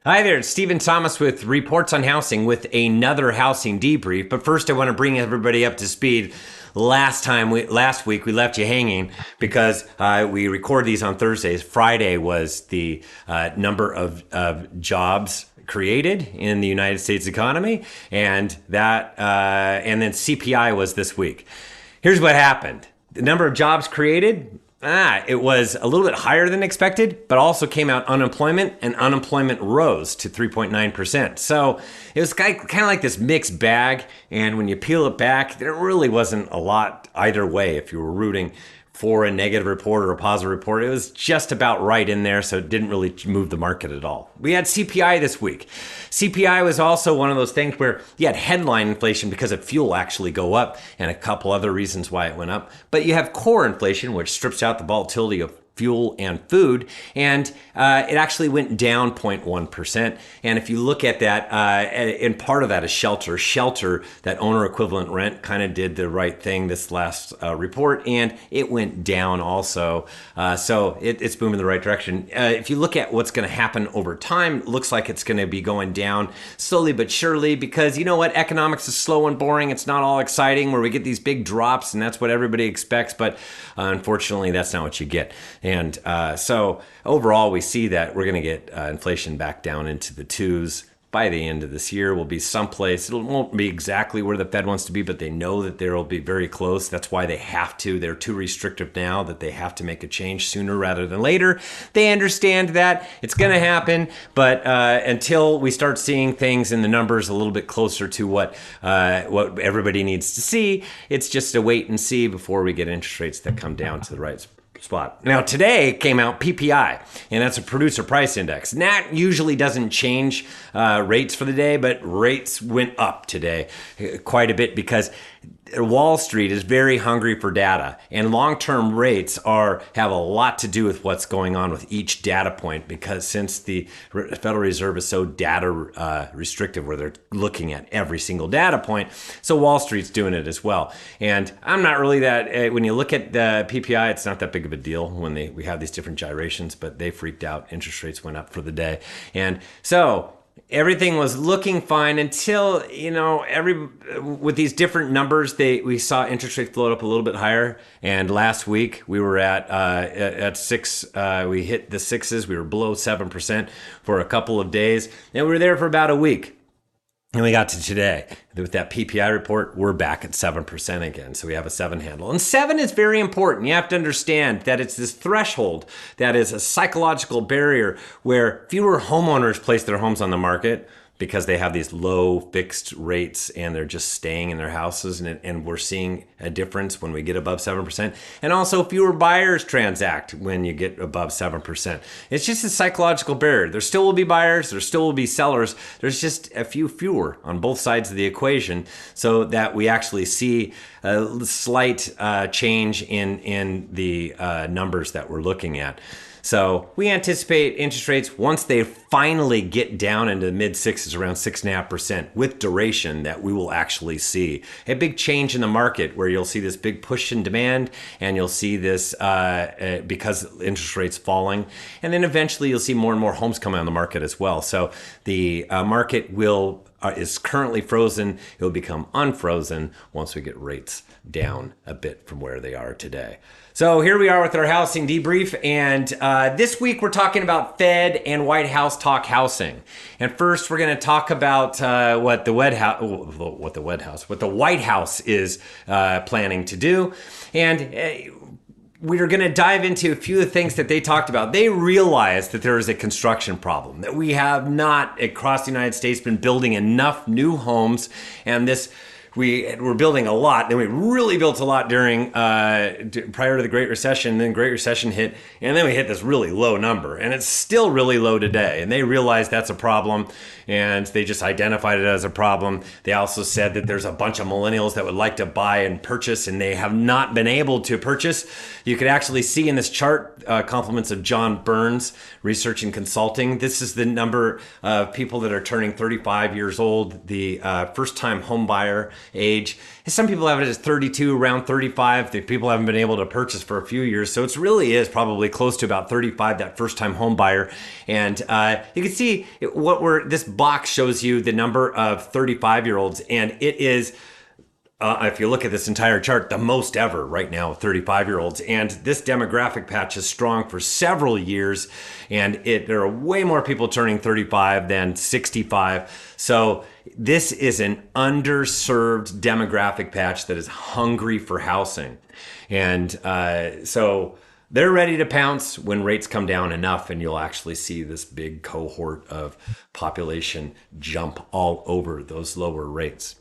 Hi there, it's Stephen Thomas with Reports on Housing with another housing debrief. But first, I want to bring everybody up to speed. Last week, we left you hanging because we record these on Thursdays. Friday was the number of jobs created in the United States economy, and then CPI was this week. Here's what happened: the number of jobs created. It was a little bit higher than expected, but also came out unemployment, and unemployment rose to 3.9%. So it was kind of like this mixed bag. And when you peel it back, there really wasn't a lot either way. If you were rooting for a negative report or a positive report, it was just about right in there, so it didn't really move the market at all. We had CPI this week. CPI was also one of those things where you had headline inflation because of fuel actually go up and a couple other reasons why it went up. But you have core inflation, which strips out the volatility of fuel and food, and it actually went down 0.1%. And if you look at that, and part of that is shelter. Shelter, that owner equivalent rent, kind of did the right thing this last report, and it went down also. So it's moving in the right direction. If you look at what's going to happen over time, it looks like it's going to be going down slowly but surely, because you know what? Economics is slow and boring. It's not all exciting where we get these big drops, and that's what everybody expects. But unfortunately, that's not what you get. And so overall, we see that we're going to get inflation back down into the twos by the end of this year. We'll be someplace. It won't be exactly where the Fed wants to be, but they know that there will be very close. That's why they have to. They're too restrictive now that they have to make a change sooner rather than later. They understand that it's going to happen, but until we start seeing things in the numbers a little bit closer to what everybody needs to see, it's just a wait and see before we get interest rates that come down to the right spot. Now today came out PPI, and that's a producer price index. And that usually doesn't change rates for the day, but rates went up today quite a bit because Wall Street is very hungry for data, and long-term rates have a lot to do with what's going on with each data point, because since the Federal Reserve is so data restrictive, where they're looking at every single data point, so Wall Street's doing it as well. And I'm not really that, when you look at the PPI, it's not that big of a deal when we have these different gyrations, but they freaked out. Interest rates went up for the day. And so everything was looking fine until, with these different numbers, we saw interest rates float up a little bit higher. And last week we were at 6, we hit the sixes. We were below 7% for a couple of days, and we were there for about a week. And we got to today. With that PPI report, we're back at 7% again. So we have a 7 handle. And 7 is very important. You have to understand that it's this threshold that is a psychological barrier where fewer homeowners place their homes on the market because they have these low fixed rates and they're just staying in their houses. And we're seeing a difference when we get above 7%. And also fewer buyers transact when you get above 7%. It's just a psychological barrier. There still will be buyers. There still will be sellers. There's just a few fewer on both sides of the equation, so that we actually see a slight change in the numbers that we're looking at. So we anticipate interest rates, once they finally get down into the mid sixes, around 6.5% with duration, that we will actually see a big change in the market, where you'll see this big push in demand, and you'll see this because interest rates falling. And then eventually you'll see more and more homes coming on the market as well. So the market is currently frozen. It will become unfrozen once we get rates down a bit from where they are today. So here we are with our housing debrief, and this week we're talking about Fed and White House talk housing. And first we're going to talk about what the White House is planning to do, and we're going to dive into a few of the things that they talked about. They realized that there is a construction problem, that we have not across the United States been building enough new homes, and we're building a lot. Then we really built a lot during prior to the Great Recession. Then Great Recession hit, and then we hit this really low number, and it's still really low today. And they realized that's a problem, and they just identified it as a problem. They also said that there's a bunch of millennials that would like to buy and purchase, and they have not been able to purchase. You could actually see in this chart compliments of John Burns, Research and Consulting. This is the number of people that are turning 35 years old, the first-time home buyer age. And some people have it as 32, around 35. The people haven't been able to purchase for a few years. So it really is probably close to about 35, that first-time home buyer. And you can see this box shows you the number of 35-year-olds, and it is, if you look at this entire chart, the most ever right now, 35-year-olds. And this demographic patch is strong for several years, and there are way more people turning 35 than 65. So this is an underserved demographic patch that is hungry for housing. And so they're ready to pounce when rates come down enough, and you'll actually see this big cohort of population jump all over those lower rates.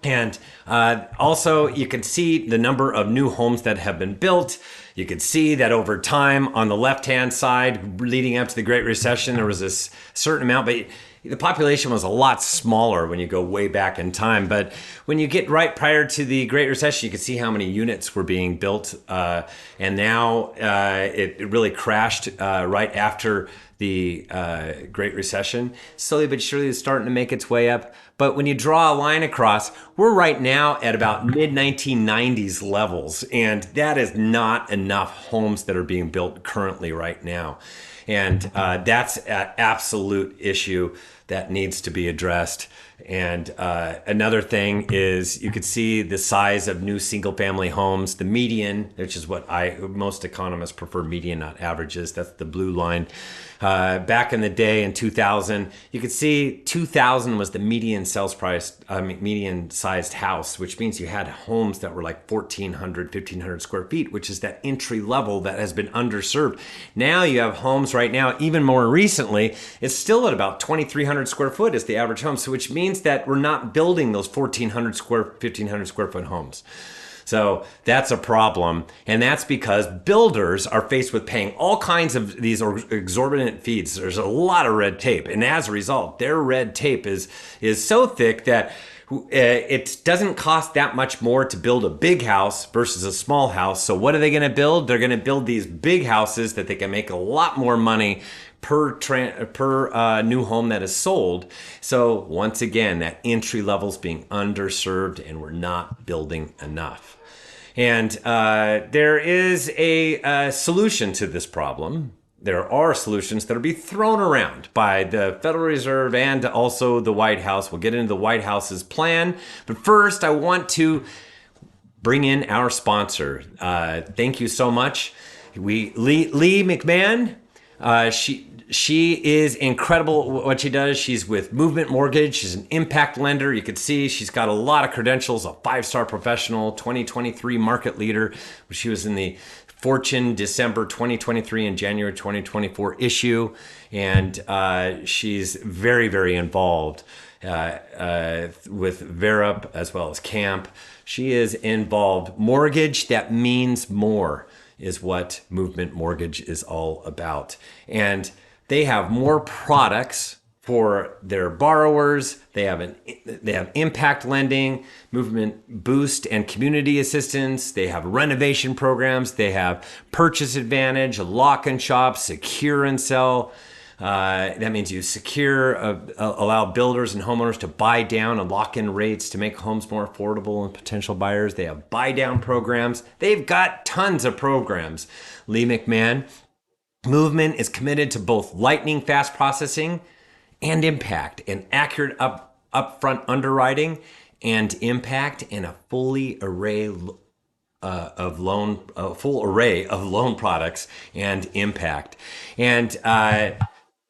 And also, you can see the number of new homes that have been built. You can see that over time on the left-hand side, leading up to the Great Recession, there was this certain amount, but the population was a lot smaller when you go way back in time. But when you get right prior to the Great Recession, you can see how many units were being built. And now it really crashed right after the Great Recession. Slowly but surely it's starting to make its way up. But when you draw a line across, we're right now at about mid-1990s levels. And that is not enough homes that are being built currently right now. And that's an absolute issue that needs to be addressed. And another thing is you could see the size of new single-family homes. The median, which is what most economists prefer median, not averages. That's the blue line. Back in the day in 2000, you could see 2000 was the median sales price, median sized house, which means you had homes that were like 1,400, 1,500 square feet, which is that entry level that has been underserved. Now you have homes right now, even more recently, it's still at about 2,300 square foot is the average home. So which means that we're not building those 1,400 square, 1,500 square foot homes. So that's a problem. And that's because builders are faced with paying all kinds of these exorbitant fees. There's a lot of red tape. And as a result, their red tape is so thick that it doesn't cost that much more to build a big house versus a small house. So what are they going to build? They're going to build these big houses that they can make a lot more money per new home that is sold. So once again, that entry level is being underserved, and we're not building enough. And there is a solution to this problem. There are solutions that will be thrown around by the Federal Reserve and also the White House. We'll get into the White House's plan. But first, I want to bring in our sponsor. Thank you so much. Lee McMahon. She is incredible what she does. She's with Movement Mortgage. She's an impact lender. You can see she's got a lot of credentials, a 5-star professional, 2023 market leader. She was in the Fortune December 2023 and January 2024 issue. And she's very, very involved with Verup as well as Camp. She is involved. Mortgage that means more is what Movement Mortgage is all about. And they have more products for their borrowers. They have impact lending, movement boost, and community assistance. They have renovation programs. They have purchase advantage, lock and shop, secure and sell. That means you allow builders and homeowners to buy down and lock in rates to make homes more affordable and potential buyers. They have buy down programs. They've got tons of programs. Lee McMahon. Movement is committed to both lightning fast processing and impact, and accurate upfront underwriting and impact, and a full array of loan products and impact. And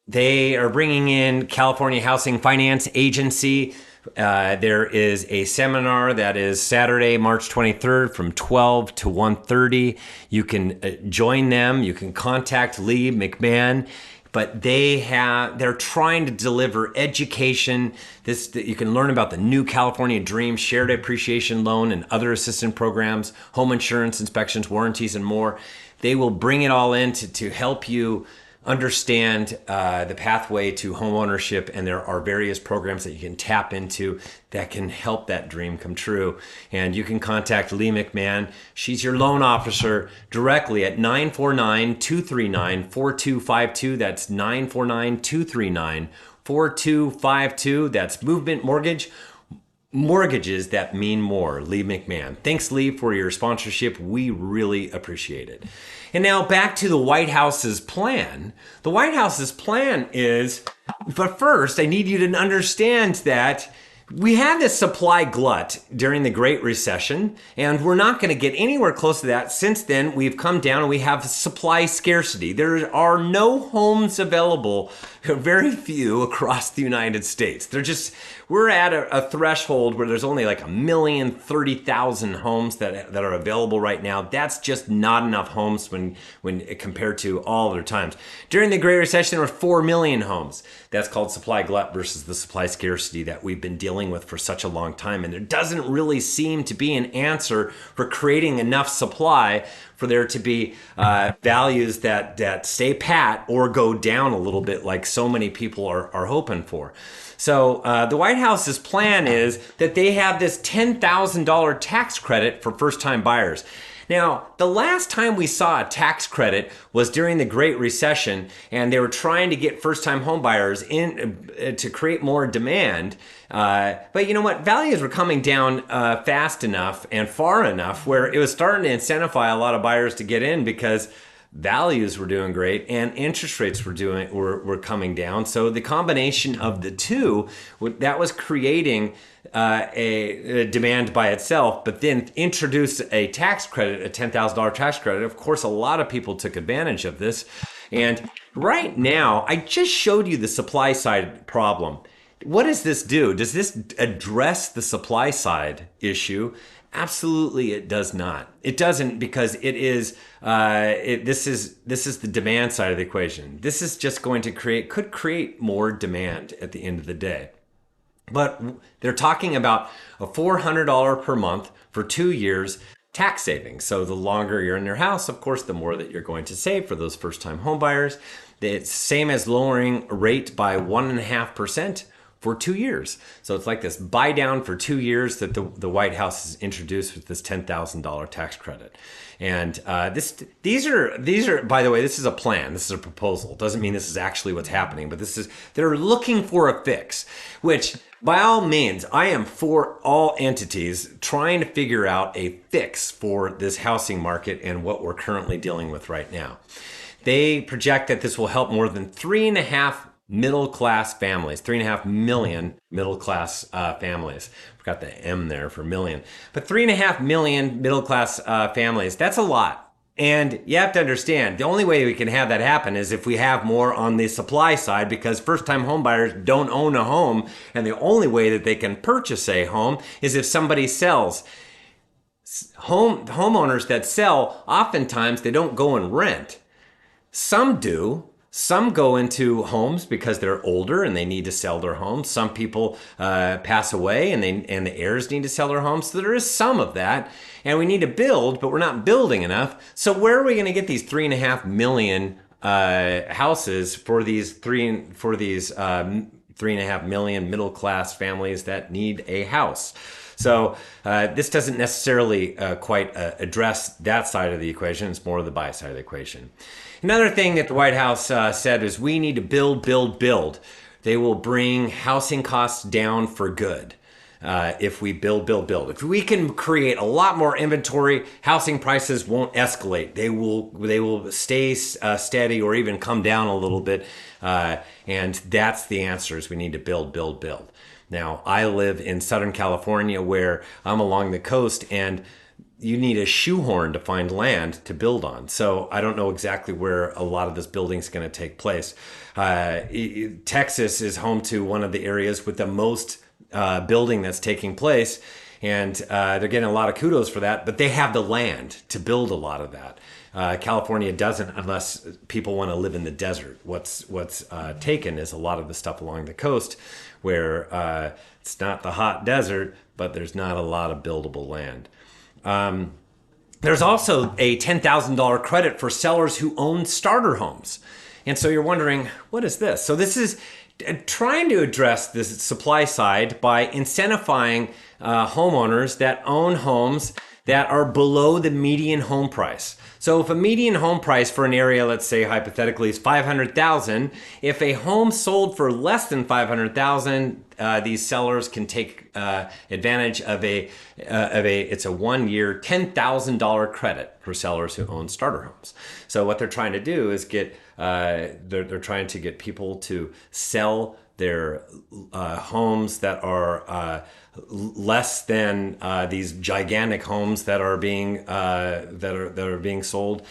they are bringing in California Housing Finance Agency. There is a seminar that is Saturday, March 23rd from 12 to 1:30. You can join them. You can contact Lee McMahon, but they're trying to deliver education. You can learn about the new California Dream, shared appreciation loan, and other assistance programs, home insurance, inspections, warranties, and more. They will bring it all in to help you understand the pathway to home ownership, and there are various programs that you can tap into that can help that dream come true. And you can contact Lee McMahon. She's your loan officer directly at 949-239-4252. That's 949-239-4252. That's Movement Mortgage. Mortgages that mean more. Lee McMahon. Thanks, Lee, for your sponsorship. We really appreciate it. And now back to the White House's plan. The White House's plan is, but first, I need you to understand that we had this supply glut during the Great Recession, and we're not going to get anywhere close to that. Since then, we've come down and we have supply scarcity. There are no homes available, very few across the United States. We're at a threshold where there's only like 1,030,000 homes that are available right now. That's just not enough homes when compared to all other times. During the Great Recession, there were 4 million homes. That's called supply glut versus the supply scarcity that we've been dealing with for such a long time. And there doesn't really seem to be an answer for creating enough supply for there to be values that stay pat or go down a little bit like so many people are hoping for. So the White House's plan is that they have this $10,000 tax credit for first-time buyers. Now, the last time we saw a tax credit was during the Great Recession, and they were trying to get first-time home buyers in to create more demand. But you know what? Values were coming down fast enough and far enough where it was starting to incentivize a lot of buyers to get in because values were doing great and interest rates were coming down. So the combination of the two, that was creating a demand by itself, but then introduced a tax credit, a $10,000 tax credit. Of course, a lot of people took advantage of this. And right now, I just showed you the supply side problem. What does this do? Does this address the supply side issue? Absolutely, it does not. It doesn't, because it is. This is the demand side of the equation. This is just going to could create more demand at the end of the day. But they're talking about a $400 per month for 2 years tax savings. So the longer you're in your house, of course, the more that you're going to save for those first-time home buyers. It's same as lowering rate by 1.5%. for 2 years. So it's like this buy down for 2 years that the White House has introduced with this $10,000 tax credit. And these are, by the way, this is a plan. This is a proposal. It doesn't mean this is actually what's happening, but they're looking for a fix, which by all means, I am for all entities trying to figure out a fix for this housing market and what we're currently dealing with right now. They project that this will help more than 3.5 middle-class families, 3.5 million middle-class families. Forgot the M there for million. But 3.5 million middle-class families, that's a lot. And you have to understand, the only way we can have that happen is if we have more on the supply side, because first-time home buyers don't own a home, and the only way that they can purchase a home is if somebody sells. Homeowners that sell, oftentimes they don't go and rent. Some do. Some go into homes because they're older and they need to sell their homes. Some people pass away and the heirs need to sell their homes. So there is some of that, and we need to build, but we're not building enough. So where are we going to get these 3.5 million houses for these 3.5 million middle class families that need a house? So this doesn't necessarily quite address that side of the equation. It's more the buy side of the equation. Another thing that the White House said is we need to build, build, build. They will bring housing costs down for good if we build, build, build. If we can create a lot more inventory, housing prices won't escalate. They will stay steady or even come down a little bit. And that's the answer, is we need to build, build, build. Now, I live in Southern California where I'm along the coast, and you need a shoehorn to find land to build on. So I don't know exactly where a lot of this building is going to take place. Texas is home to one of the areas with the most building that's taking place, and they're getting a lot of kudos for that, but they have the land to build a lot of that. California doesn't, unless people want to live in the desert. What's taken is a lot of the stuff along the coast where it's not the hot desert, but there's not a lot of buildable land. There's also a $10,000 credit for sellers who own starter homes. And so you're wondering, what is this? So this is trying to address this supply side by incentivizing homeowners that own homes that are below the median home price. So if a median home price for an area, let's say hypothetically, is 500,000, if a home sold for less than 500,000, these sellers can take advantage of it's a 1-year $10,000 credit for sellers who own starter homes. So what they're trying to do is they're trying to get people to sell their homes that are less than these gigantic homes that are being being sold,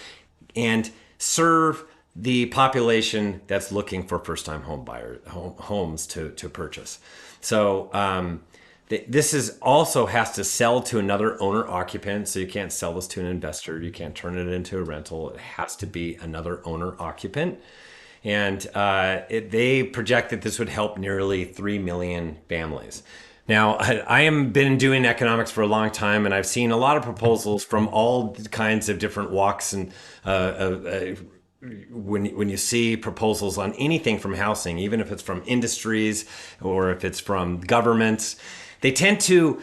and serve the population that's looking for first-time homes to purchase. So this is also has to sell to another owner occupant. So you can't sell this to an investor. You can't turn it into a rental. It has to be another owner occupant. And they project that this would help nearly 3 million families. Now, I have been doing economics for a long time, and I've seen a lot of proposals from all kinds of different walks. And when you see proposals on anything from housing, even if it's from industries or if it's from governments, they tend to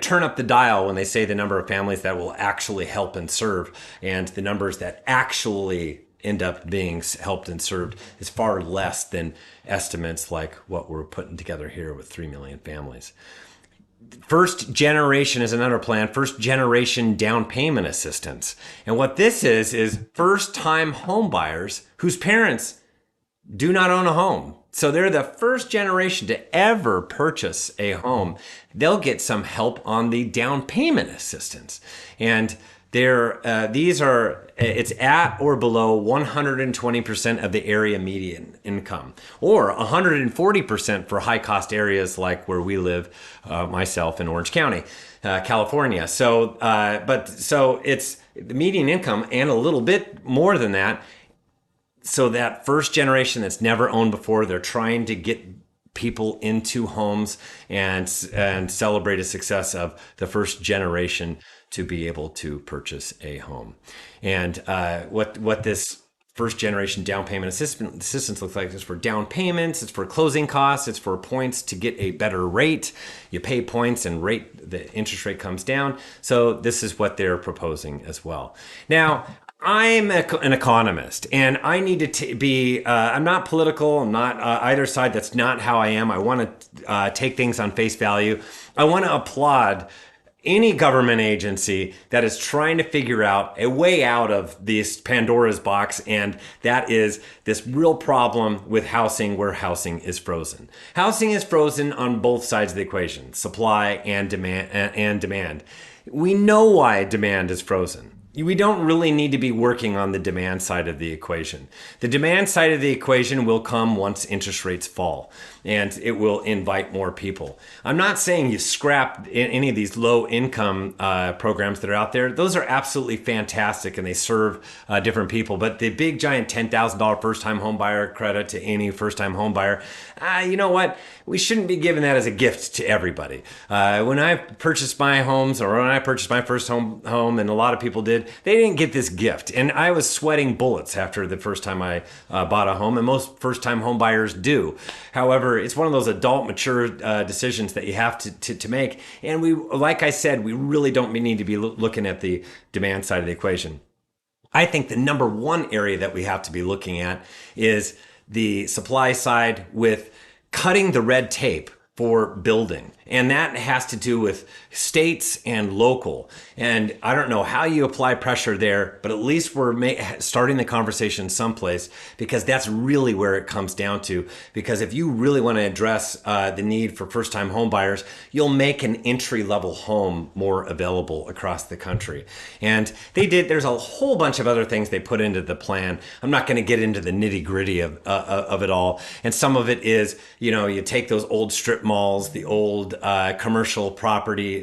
turn up the dial when they say the number of families that will actually help and serve, and the numbers that actually end up being helped and served is far less than estimates like what we're putting together here with 3 million families. First generation is another plan, first generation down payment assistance. And what this is first time home buyers whose parents do not own a home. So they're the first generation to ever purchase a home. They'll get some help on the down payment assistance. And it's at or below 120% of the area median income, or 140% for high cost areas like where we live, myself in Orange County, California. So it's the median income and a little bit more than that. So that first generation that's never owned before, they're trying to get people into homes and celebrate a success of the first generation to be able to purchase a home. And what this first generation down payment assistance looks like is for down payments, it's for closing costs, it's for points to get a better rate. You pay points and the interest rate comes down. So this is what they're proposing as well. Now, I'm an economist, and I need to be, I'm not political, I'm not either side. That's not how I am. I want to take things on face value. I want to applaud any government agency that is trying to figure out a way out of this Pandora's box, and that is this real problem with housing, where housing is frozen. Housing is frozen on both sides of the equation, supply and demand. We know why demand is frozen. We don't really need to be working on the demand side of the equation. The demand side of the equation will come once interest rates fall, and it will invite more people. I'm not saying you scrap any of these low income programs that are out there. Those are absolutely fantastic, and they serve different people. But the big giant $10,000 first time home buyer credit to any first time home buyer, you know what? We shouldn't be giving that as a gift to everybody. When I purchased my homes, or when I purchased my first home, and a lot of people did, they didn't get this gift. And I was sweating bullets after the first time I bought a home, and most first-time home buyers do. However, it's one of those adult, mature decisions that you have to make. And like I said, we really don't need to be looking at the demand side of the equation. I think the number one area that we have to be looking at is the supply side, with cutting the red tape for building. And that has to do with states and local. And I don't know how you apply pressure there, but at least we're starting the conversation someplace, because that's really where it comes down to. Because if you really want to address the need for first-time home buyers, you'll make an entry-level home more available across the country. And there's a whole bunch of other things they put into the plan. I'm not going to get into the nitty-gritty of it all. And some of it is, you take those old strip malls, the old commercial property,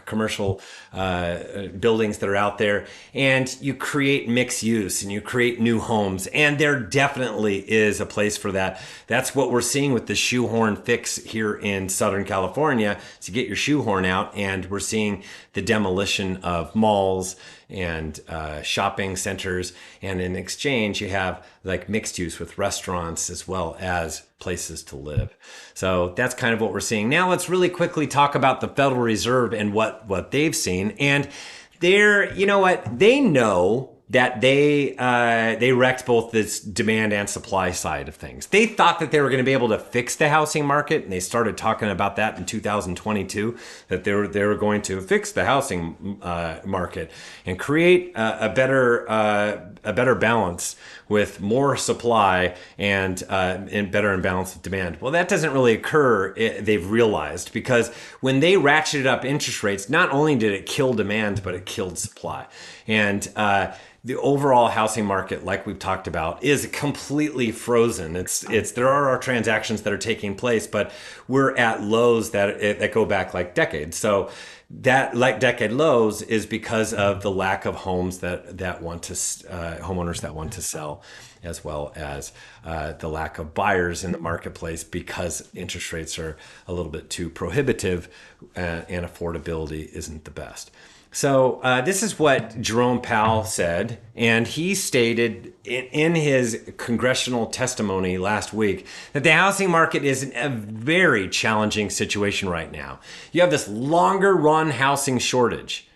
commercial buildings that are out there, and you create mixed use and you create new homes. And there definitely is a place for that. That's what we're seeing with the shoehorn fix here in Southern California, to get your shoehorn out. And we're seeing the demolition of malls and shopping centers. And in exchange, you have like mixed use with restaurants as well as places to live. So that's kind of what we're seeing. Now let's really quickly talk about the Federal Reserve and what they've seen. And they're, you know what, they know that they wrecked both this demand and supply side of things. They thought that they were going to be able to fix the housing market, and they started talking about that in 2022, that they were going to fix the housing market and create a better balance with more supply and better imbalance with demand. Well, that doesn't really occur, they've realized, because when they ratcheted up interest rates, not only did it kill demand, but it killed supply. And the overall housing market, like we've talked about, is completely frozen. There are transactions that are taking place, but we're at lows that go back like decades. So that like decade lows is because of the lack of homes that want to homeowners that want to sell, as well as the lack of buyers in the marketplace because interest rates are a little bit too prohibitive and affordability isn't the best. So this is what Jerome Powell said, and he stated in his congressional testimony last week that the housing market is in a very challenging situation right now. You have this longer run housing shortage.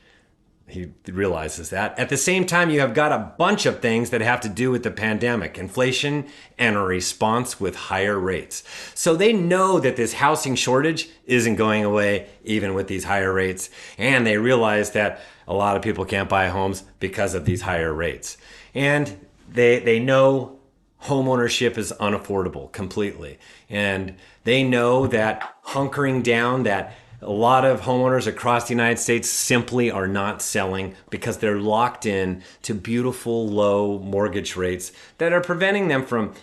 He realizes that. At the same time, you have got a bunch of things that have to do with the pandemic, inflation, and a response with higher rates. So they know that this housing shortage isn't going away even with these higher rates. And they realize that a lot of people can't buy homes because of these higher rates. And they know home ownership is unaffordable completely. And they know that hunkering down, that a lot of homeowners across the United States simply are not selling because they're locked in to beautiful low mortgage rates that are preventing them from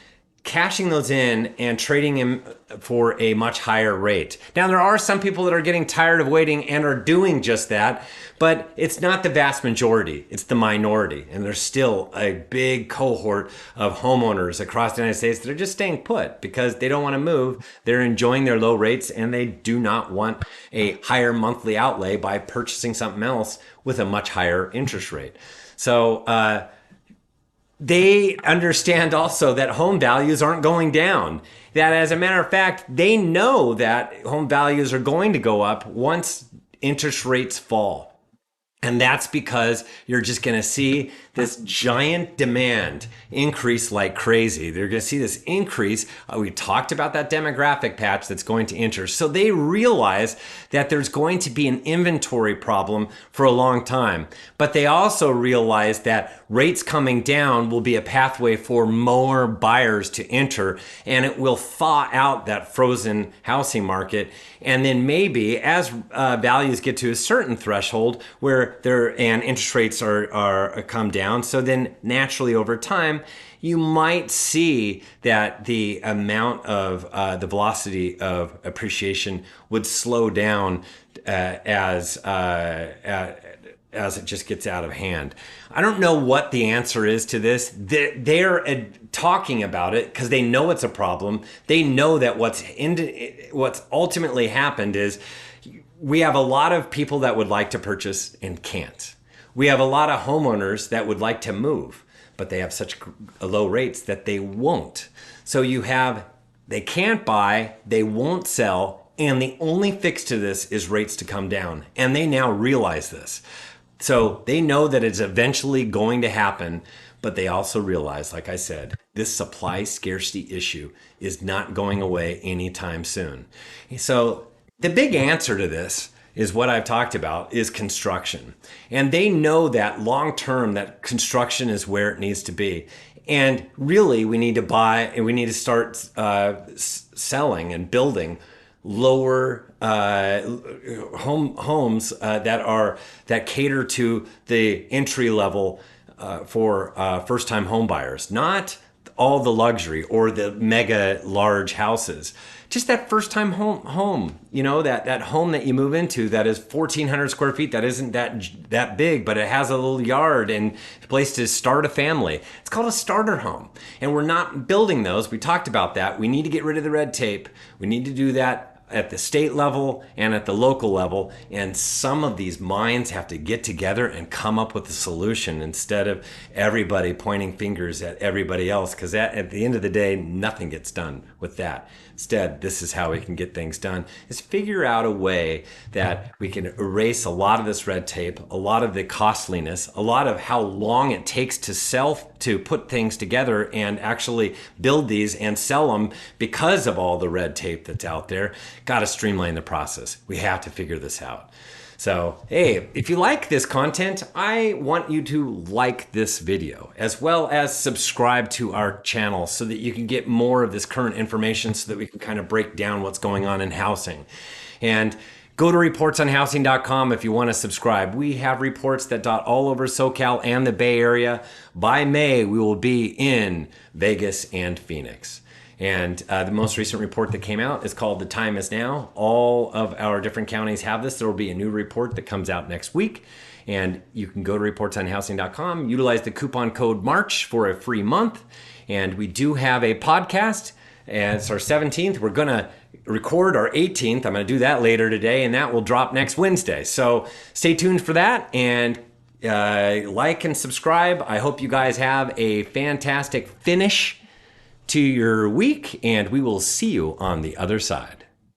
cashing those in and trading them for a much higher rate. Now, there are some people that are getting tired of waiting and are doing just that, but it's not the vast majority. It's the minority. And there's still a big cohort of homeowners across the United States that are just staying put because they don't want to move. They're enjoying their low rates and they do not want a higher monthly outlay by purchasing something else with a much higher interest rate. So, they understand also that home values aren't going down. That as a matter of fact, they know that home values are going to go up once interest rates fall. And that's because you're just going to see this giant demand increase like crazy. They're going to see this increase. We talked about that demographic patch that's going to enter. So they realize that there's going to be an inventory problem for a long time. But they also realize that rates coming down will be a pathway for more buyers to enter, and it will thaw out that frozen housing market. And then maybe as values get to a certain threshold where interest rates are come down, so then naturally over time, you might see that the amount of the velocity of appreciation would slow down as it just gets out of hand. I don't know what the answer is to this. They're talking about it because they know it's a problem. They know that what's ultimately happened is we have a lot of people that would like to purchase and can't. We have a lot of homeowners that would like to move, but they have such low rates that they won't. So they can't buy, they won't sell, and the only fix to this is rates to come down. And they now realize this. So they know that it's eventually going to happen, but they also realize, like I said, this supply scarcity issue is not going away anytime soon. So the big answer to this is what I've talked about, is construction. And they know that long term, that construction is where it needs to be. And really, we need to buy and we need to start selling and building lower homes that cater to the entry level for first-time home buyers, not all the luxury or the mega large houses. Just that first-time home, that home that you move into that is 1,400 square feet, that isn't that big, but it has a little yard and a place to start a family. It's called a starter home. And we're not building those. We talked about that. We need to get rid of the red tape. We need to do that at the state level and at the local level. And some of these minds have to get together and come up with a solution instead of everybody pointing fingers at everybody else. Because at the end of the day, nothing gets done with that. Instead, this is how we can get things done, is figure out a way that we can erase a lot of this red tape, a lot of the costliness, a lot of how long it takes to put things together and actually build these and sell them because of all the red tape that's out there. Got to streamline the process. We have to figure this out. So, hey, if you like this content, I want you to like this video as well as subscribe to our channel so that you can get more of this current information so that we can kind of break down what's going on in housing. And go to reportsonhousing.com if you want to subscribe. We have reports that dot all over SoCal and the Bay Area. By May, we will be in Vegas and Phoenix. And the most recent report that came out is called The Time Is Now. All of our different counties have this. There will be a new report that comes out next week. And you can go to reportsonhousing.com, utilize the coupon code MARCH for a free month. And we do have a podcast. And it's our 17th. We're going to record our 18th. I'm going to do that later today, and that will drop next Wednesday. So stay tuned for that. And like and subscribe. I hope you guys have a fantastic finish to your week, and we will see you on the other side.